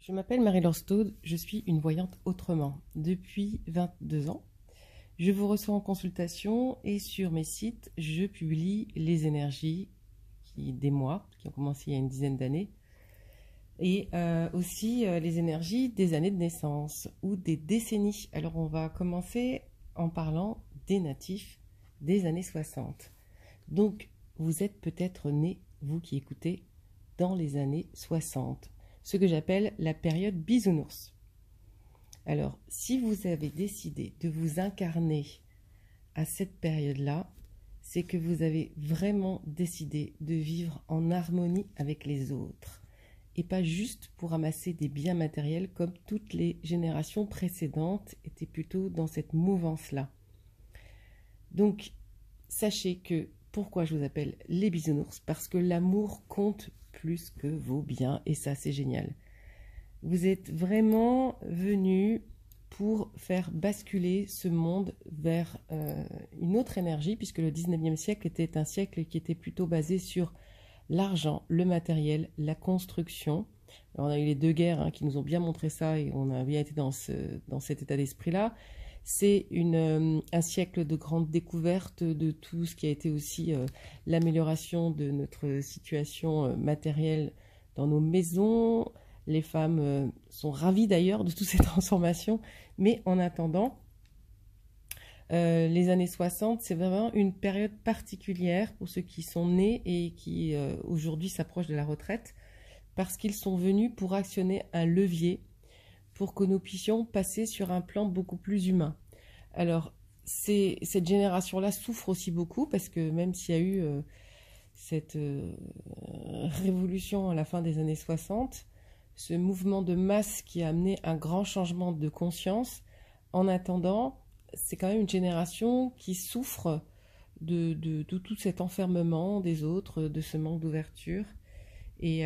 Je m'appelle Marie-Laure Staude, je suis une voyante autrement depuis 22 ans. Je vous reçois en consultation et sur mes sites, je publie les énergies des mois qui ont commencé il y a une dizaine d'années et aussi les énergies des années de naissance ou des décennies. Alors on va commencer en parlant des natifs des années 60. Donc vous êtes peut-être né, vous qui écoutez, dans les années 60, ce que j'appelle la période bisounours. Alors, si vous avez décidé de vous incarner à cette période-là, c'est que vous avez vraiment décidé de vivre en harmonie avec les autres et pas juste pour amasser des biens matériels comme toutes les générations précédentes étaient plutôt dans cette mouvance-là. Donc, sachez que pourquoi je vous appelle les bisounours? Parce que l'amour compte plus que vos biens et ça, c'est génial. Vous êtes vraiment venus pour faire basculer ce monde vers une autre énergie, puisque le 19e siècle était un siècle qui était plutôt basé sur l'argent, le matériel, la construction. Alors on a eu les deux guerres qui nous ont bien montré ça et on a bien été dans cet état d'esprit-là. C'est un siècle de grande découverte de tout ce qui a été aussi l'amélioration de notre situation matérielle dans nos maisons. Les femmes sont ravies d'ailleurs de toutes ces transformations. Mais en attendant, les années 60, c'est vraiment une période particulière pour ceux qui sont nés et qui aujourd'hui s'approchent de la retraite, parce qu'ils sont venus pour actionner un levier pour que nous puissions passer sur un plan beaucoup plus humain. Alors, cette génération-là souffre aussi beaucoup, parce que même s'il y a eu cette révolution à la fin des années 60, ce mouvement de masse qui a amené un grand changement de conscience, en attendant, c'est quand même une génération qui souffre de tout cet enfermement des autres, de ce manque d'ouverture. Et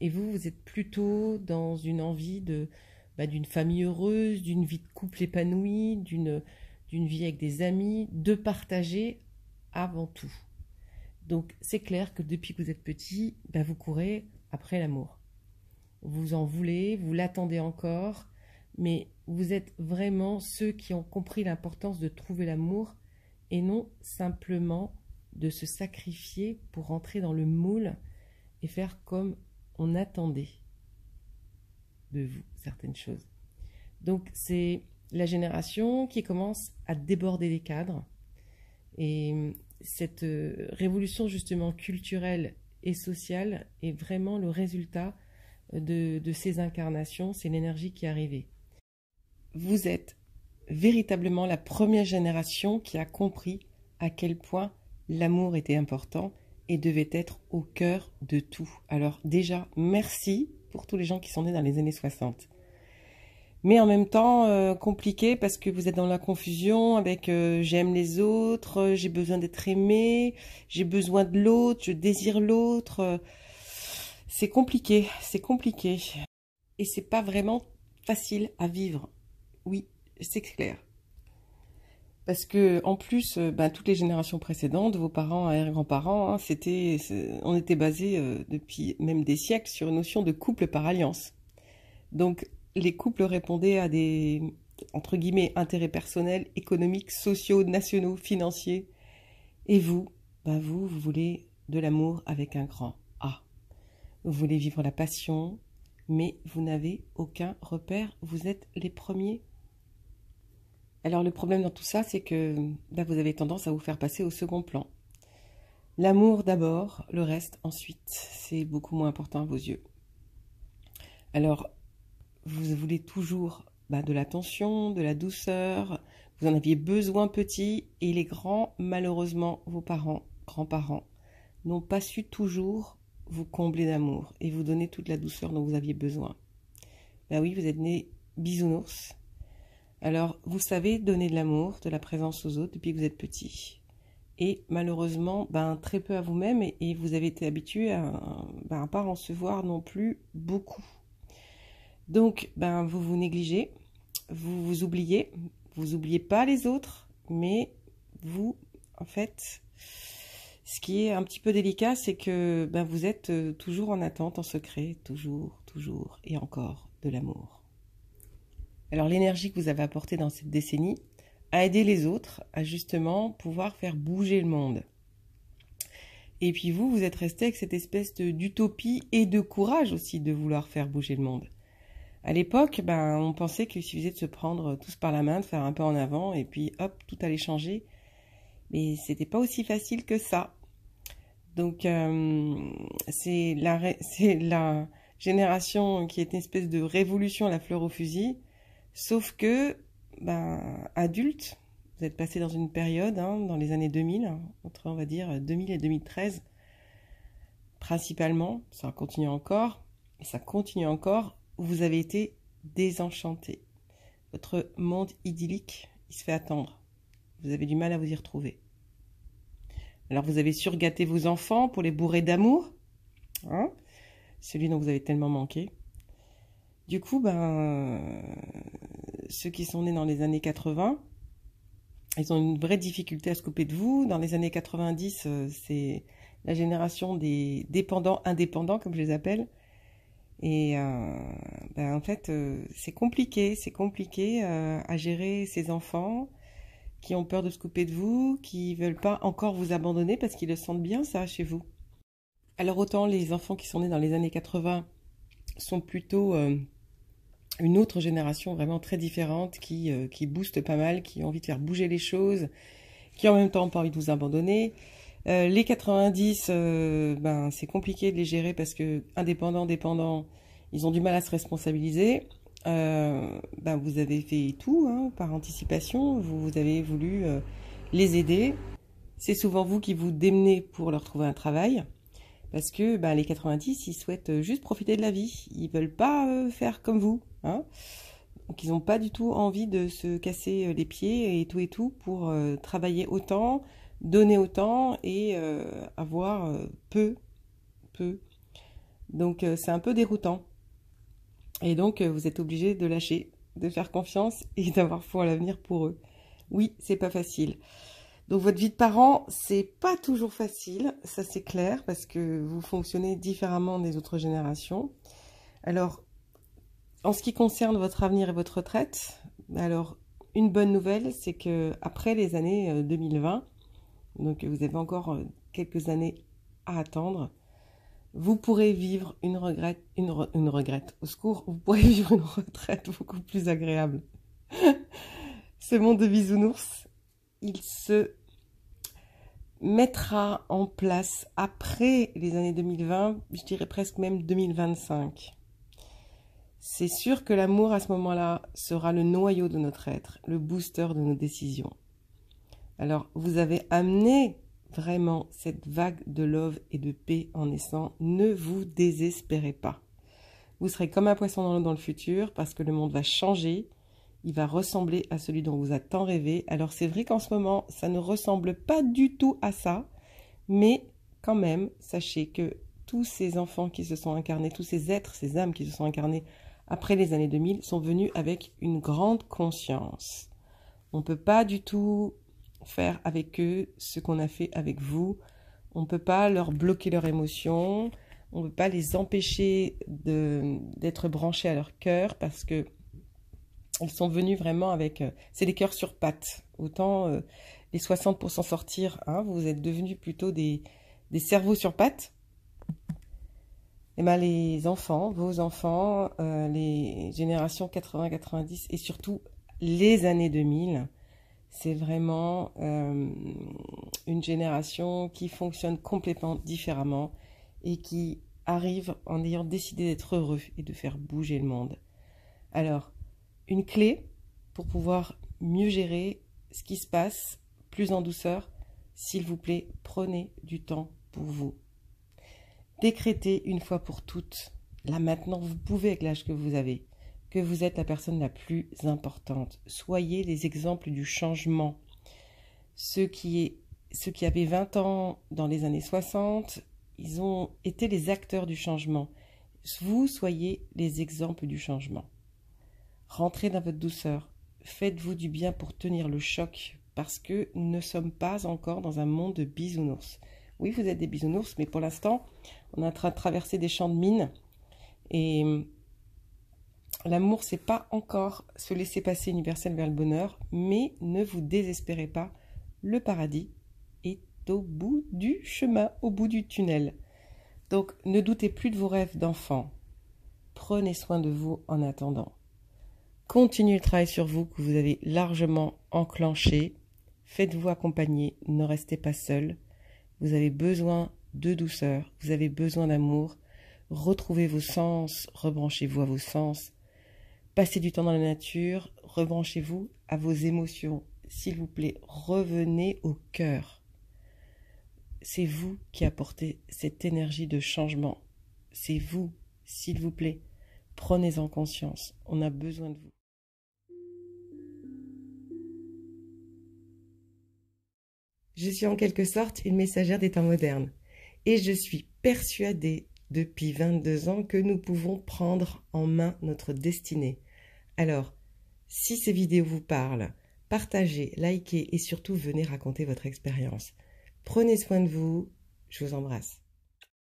vous êtes plutôt dans une envie d'une famille heureuse, d'une vie de couple épanouie, d'une vie avec des amis, de partager avant tout. Donc c'est clair que depuis que vous êtes petit, vous courez après l'amour. Vous en voulez, vous l'attendez encore, mais vous êtes vraiment ceux qui ont compris l'importance de trouver l'amour et non simplement de se sacrifier pour rentrer dans le moule et faire comme on attendait de vous certaines choses. Donc c'est la génération qui commence à déborder les cadres, et cette révolution justement culturelle et sociale est vraiment le résultat de ces incarnations, c'est l'énergie qui est arrivée. Vous êtes véritablement la première génération qui a compris à quel point l'amour était important et devait être au cœur de tout. Alors déjà, merci pour tous les gens qui sont nés dans les années 60. Mais en même temps, compliqué parce que vous êtes dans la confusion avec j'aime les autres, j'ai besoin d'être aimé, j'ai besoin de l'autre, je désire l'autre. C'est compliqué, c'est compliqué. Et c'est pas vraiment facile à vivre. Oui, c'est clair. Parce que en plus, toutes les générations précédentes, vos parents et grands-parents, on était basé depuis même des siècles sur une notion de couple par alliance. Donc les couples répondaient à des, entre guillemets, intérêts personnels, économiques, sociaux, nationaux, financiers. Et vous, vous voulez de l'amour avec un grand A. Vous voulez vivre la passion, mais vous n'avez aucun repère. Vous êtes les premiers. Alors le problème dans tout ça, c'est que vous avez tendance à vous faire passer au second plan. L'amour d'abord, le reste ensuite. C'est beaucoup moins important à vos yeux. Alors, vous voulez toujours de l'attention, de la douceur. Vous en aviez besoin petit, et les grands, malheureusement, vos parents, grands-parents, n'ont pas su toujours vous combler d'amour et vous donner toute la douceur dont vous aviez besoin. Oui, vous êtes né bisounours. Alors, vous savez donner de l'amour, de la présence aux autres depuis que vous êtes petit. Et malheureusement, très peu à vous-même, et vous avez été habitué à pas recevoir non plus beaucoup. Donc, vous vous négligez, vous vous oubliez pas les autres, mais vous, en fait, ce qui est un petit peu délicat, c'est que vous êtes toujours en attente, en secret, toujours toujours et encore de l'amour. Alors l'énergie que vous avez apportée dans cette décennie a aidé les autres à justement pouvoir faire bouger le monde. Et puis vous êtes resté avec cette espèce d'utopie et de courage aussi de vouloir faire bouger le monde. À l'époque, on pensait qu'il suffisait de se prendre tous par la main, de faire un pas en avant, et puis hop, tout allait changer. Mais c'était pas aussi facile que ça. Donc c'est la génération qui est une espèce de révolution à la fleur au fusil, sauf que, adulte, vous êtes passé dans une période, dans les années 2000, entre on va dire 2000 et 2013, principalement, ça continue encore, et ça continue encore, où vous avez été désenchanté. Votre monde idyllique, il se fait attendre. Vous avez du mal à vous y retrouver. Alors vous avez surgâté vos enfants pour les bourrer d'amour, celui dont vous avez tellement manqué. Du coup, ceux qui sont nés dans les années 80, ils ont une vraie difficulté à se couper de vous. Dans les années 90, c'est la génération des dépendants indépendants, comme je les appelle. Et en fait, c'est compliqué à gérer ces enfants qui ont peur de se couper de vous, qui veulent pas encore vous abandonner parce qu'ils le sentent bien, ça, chez vous. Alors autant les enfants qui sont nés dans les années 80 sont plutôt une autre génération vraiment très différente, qui booste pas mal, qui ont envie de faire bouger les choses, qui en même temps n'ont pas envie de vous abandonner. Les 90, c'est compliqué de les gérer parce que dépendants, ils ont du mal à se responsabiliser. Vous avez fait tout par anticipation, vous avez voulu les aider. C'est souvent vous qui vous démenez pour leur trouver un travail. Parce que les 90, ils souhaitent juste profiter de la vie. Ils veulent pas faire comme vous. Donc ils n'ont pas du tout envie de se casser les pieds et tout pour travailler autant, donner autant et avoir peu. Donc c'est un peu déroutant. Et donc vous êtes obligé de lâcher, de faire confiance et d'avoir foi à l'avenir pour eux. Oui, c'est pas facile. Donc votre vie de parent, c'est pas toujours facile, ça c'est clair, parce que vous fonctionnez différemment des autres générations. Alors, en ce qui concerne votre avenir et votre retraite, alors une bonne nouvelle, c'est que après les années 2020, donc vous avez encore quelques années à attendre, vous pourrez vivre une retraite, au secours, vous pourrez vivre une retraite beaucoup plus agréable. Ce monde de bisounours, il se mettra en place après les années 2020, je dirais presque même 2025. C'est sûr que l'amour à ce moment-là sera le noyau de notre être, le booster de nos décisions. Alors, vous avez amené vraiment cette vague de love et de paix en naissant. Ne vous désespérez pas. Vous serez comme un poisson dans l'eau dans le futur parce que le monde va changer. Il va ressembler à celui dont vous avez tant rêvé. Alors c'est vrai qu'en ce moment, ça ne ressemble pas du tout à ça. Mais quand même, sachez que tous ces enfants qui se sont incarnés, tous ces êtres, ces âmes qui se sont incarnées après les années 2000 sont venus avec une grande conscience. On ne peut pas du tout faire avec eux ce qu'on a fait avec vous. On ne peut pas leur bloquer leurs émotions. On ne peut pas les empêcher d'être branchés à leur cœur parce que ils sont venus vraiment avec... c'est des cœurs sur pattes. Autant les 60 pour s'en sortir, vous êtes devenus plutôt des cerveaux sur pattes. Et les enfants, vos enfants, les générations 80-90 et surtout les années 2000, c'est vraiment une génération qui fonctionne complètement différemment et qui arrive en ayant décidé d'être heureux et de faire bouger le monde. Alors, une clé pour pouvoir mieux gérer ce qui se passe, plus en douceur, s'il vous plaît, prenez du temps pour vous. Décrétez une fois pour toutes, là maintenant vous pouvez avec l'âge que vous avez, que vous êtes la personne la plus importante. Soyez les exemples du changement. Ceux qui avaient 20 ans dans les années 60, ils ont été les acteurs du changement. Vous soyez les exemples du changement. Rentrez dans votre douceur. Faites-vous du bien pour tenir le choc parce que nous ne sommes pas encore dans un monde de bisounours. Oui, vous êtes des bisounours, mais pour l'instant, on est en train de traverser des champs de mines Et l'amour, c'est pas encore se laisser passer universel vers le bonheur, mais ne vous désespérez pas, le paradis est au bout du chemin, au bout du tunnel. Donc ne doutez plus de vos rêves d'enfant. Prenez soin de vous en attendant. Continuez le travail sur vous que vous avez largement enclenché. Faites-vous accompagner, ne restez pas seul. Vous avez besoin de douceur, vous avez besoin d'amour. Retrouvez vos sens, rebranchez-vous à vos sens. Passez du temps dans la nature, rebranchez-vous à vos émotions. S'il vous plaît, revenez au cœur. C'est vous qui apportez cette énergie de changement. C'est vous, s'il vous plaît. Prenez-en conscience, on a besoin de vous. Je suis en quelque sorte une messagère des temps modernes. Et je suis persuadée depuis 22 ans que nous pouvons prendre en main notre destinée. Alors, si ces vidéos vous parlent, partagez, likez et surtout venez raconter votre expérience. Prenez soin de vous, je vous embrasse.